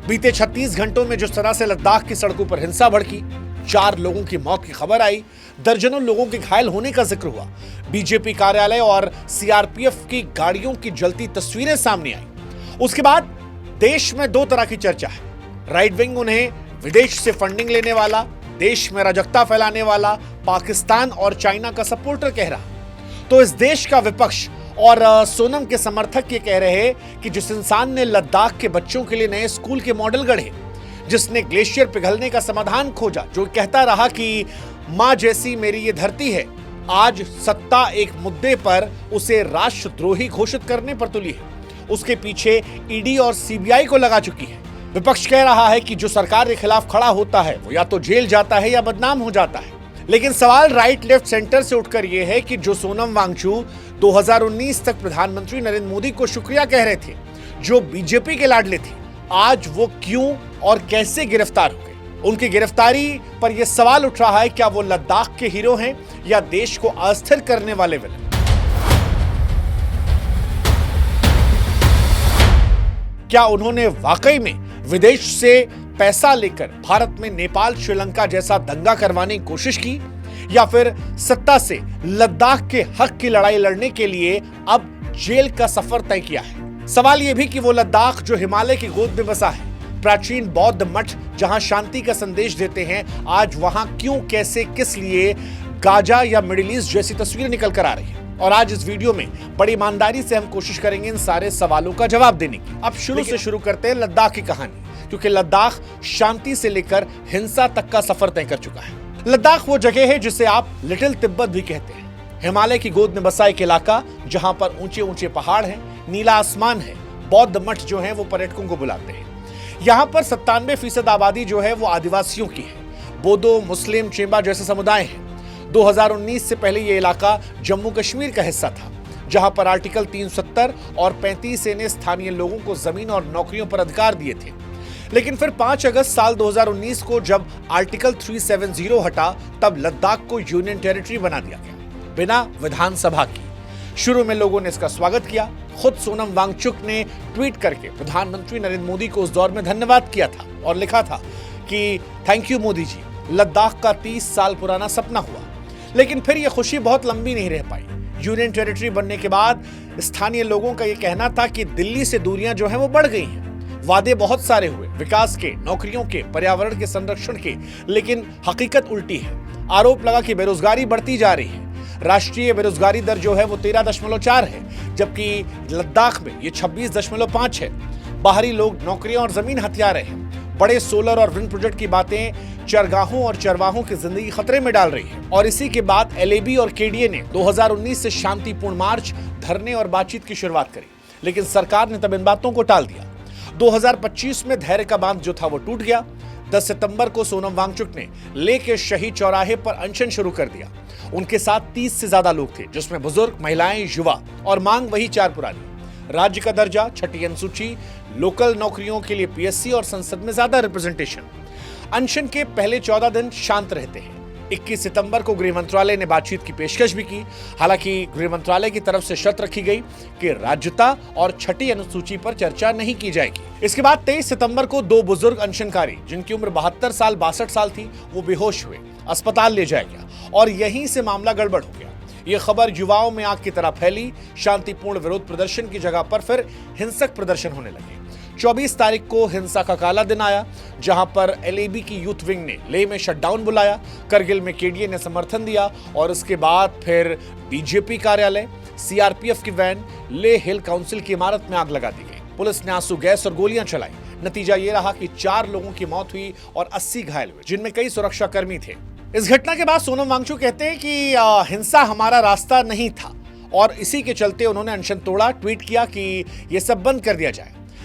बीते 36 घंटों में जिस तरह से लद्दाख की सड़कों पर हिंसा भड़की, 4 लोगों की मौत की खबर आई, दर्जनों लोगों के घायल होने का जिक्र हुआ, बीजेपी कार्यालय और सीआरपीएफ की गाड़ियों की जलती तस्वीरें सामने आई। उसके बाद देश में 2 तरह की चर्चा है। राइट विंग उन्हें विदेश से फंडिंग लेने वाला, देश में अराजकता फैलाने वाला, पाकिस्तान और चाइना का सपोर्टर कह रहा, तो इस देश का विपक्ष और सोनम के समर्थक ये कह रहे हैं कि जिस इंसान ने लद्दाख के बच्चों के लिए नए स्कूल के मॉडल गढ़े, जिसने ग्लेशियर पिघलने का समाधान खोजा, जो कहता रहा कि मां जैसी मेरी ये धरती है, आज सत्ता एक मुद्दे पर उसे राष्ट्रद्रोही घोषित करने पर तुली है। उसके पीछे ईडी और सीबीआई को लगा चुकी है। विपक्ष कह रहा है कि जो सरकार के खिलाफ खड़ा होता है वो या तो जेल जाता है या बदनाम हो जाता है। लेकिन सवाल राइट लेफ्ट सेंटर से उठकर यह है कि जो सोनम वांगचुक 2019 तक प्रधानमंत्री नरेंद्र मोदी को शुक्रिया कह रहे थे, जो बीजेपी के लाडले थे, आज वो क्यों और कैसे गिरफ्तार हो गए। उनकी गिरफ्तारी पर यह सवाल उठ रहा है, क्या वो लद्दाख के हीरो हैं या देश को अस्थिर करने वाले विलन। क्या उन्होंने वाकई में विदेश से पैसा लेकर भारत में नेपाल श्रीलंका जैसा दंगा करवाने की कोशिश की, या फिर सत्ता से लद्दाख के हक की लड़ाई लड़ने के लिए अब जेल का सफर तय किया है। सवाल यह भी कि वो लद्दाख जो हिमालय की गोद में बसा है, प्राचीन बौद्ध मठ जहां शांति का संदेश देते हैं, आज वहां क्यों, कैसे, किस लिए गाजा या मिडिल ईस्ट जैसी तस्वीरें निकल कर आ रही है। और आज इस वीडियो में बड़ी ईमानदारी से हम कोशिश करेंगे इन सारे सवालों का जवाब देने की। अब शुरू करते हैं लद्दाख की कहानी, क्योंकि लद्दाख शांति से लेकर हिंसा तक का सफर तय कर चुका है। लद्दाख वो जगह है जिसे आप लिटिल तिब्बत भी कहते हैं। हिमालय की गोद में बसा एक इलाका जहां पर ऊंचे ऊंचे पहाड़ हैं, नीला आसमान है, बौद्ध मठ जो है वो पर्यटकों को बुलाते हैं। यहाँ पर 97% आबादी जो है वो आदिवासियों की है। बोडो, मुस्लिम, चेंबा जैसे समुदाय हैं। 2019 से पहले ये इलाका जम्मू कश्मीर का हिस्सा था, जहां पर आर्टिकल 370 और 35 ने स्थानीय लोगों को जमीन और नौकरियों पर अधिकार दिए थे। लेकिन फिर 5 अगस्त साल 2019 को जब आर्टिकल 370 हटा, तब लद्दाख को यूनियन टेरिटरी बना दिया गया, बिना विधानसभा की। शुरू में लोगों ने इसका स्वागत किया। खुद सोनम वांगचुक ने ट्वीट करके प्रधानमंत्री नरेंद्र मोदी को उस दौर में धन्यवाद किया था और लिखा था कि थैंक यू मोदी जी, लद्दाख का 30 साल पुराना सपना हुआ। लेकिन फिर यह खुशी बहुत लंबी नहीं रह पाई। यूनियन टेरिटरी बनने के बाद स्थानीय लोगों का यह कहना था कि दिल्ली से दूरियां जो हैं वो बढ़ गई हैं। वादे बहुत सारे हुए, विकास के, नौकरियों के, पर्यावरण के संरक्षण के, लेकिन हकीकत उल्टी है। आरोप लगा कि बेरोजगारी बढ़ती जा रही है। राष्ट्रीय बेरोजगारी दर जो है वो 13.4 है, जबकि लद्दाख में ये 26.5 है। बाहरी लोग नौकरियां और जमीन हथिया रहे हैं। बड़े सोलर और विंड प्रोजेक्ट की बातें चरगाहों और चरवाहों की जिंदगी खतरे में डाल रही है। और इसी के बाद एलएबी और केडीए ने 2019 से शांतिपूर्ण मार्च, धरने और बातचीत की शुरुआत करी, लेकिन सरकार ने तब इन बातों को टाल दिया। 2025 में धैर्य का बांध जो था वो टूट गया। 10 सितंबर को सोनम वांगचुक ने लेह के शहीद चौराहे पर अनशन शुरू कर दिया। उनके साथ 30 से ज्यादा लोग थे, जिसमें बुजुर्ग, महिलाएं, युवा, और मांग वही 4 पुरानी: राज्य का दर्जा, छठी अनुसूची, लोकल नौकरियों के लिए पीएससी और संसद में ज्यादा रिप्रेजेंटेशन। अनशन के पहले 14 दिन शांत रहते हैं। 21 सितंबर को गृह मंत्रालय ने बातचीत की पेशकश भी की। हालांकि गृह मंत्रालय की तरफ से शर्त रखी गई कि राज्यता और छठी अनुसूची पर चर्चा नहीं की जाएगी। इसके बाद 23 सितंबर को 2 बुजुर्ग अनशनकारी, जिनकी उम्र 72 साल 62 साल थी, वो बेहोश हुए, अस्पताल ले जाया गया और यहीं से मामला गड़बड़ हो गया। ये खबर युवाओं में आग की तरह फैली। शांतिपूर्ण विरोध प्रदर्शन की जगह पर फिर हिंसक प्रदर्शन होने लगे। 24 तारीख को हिंसा का काला दिन आया, जहां पर एलएबी की यूथ विंग ने लेह में शटडाउन बुलाया, करगिल में केडीए ने समर्थन दिया और उसके बाद फिर बीजेपी कार्यालय, सीआरपीएफ की वैन, लेह हिल काउंसिल की इमारत में आग लगा दी गई। पुलिस ने आंसू गैस और गोलियां चलाई। नतीजा ये रहा कि 4 लोगों की मौत हुई और 80 घायल हुए, जिनमें कई सुरक्षाकर्मी थे। इस घटना के बाद सोनम वांगचुक कहते हैं कि हिंसा हमारा रास्ता नहीं था और इसी के चलते उन्होंने अनशन तोड़ा। ट्वीट किया कि यह सब बंद कर दिया जाए।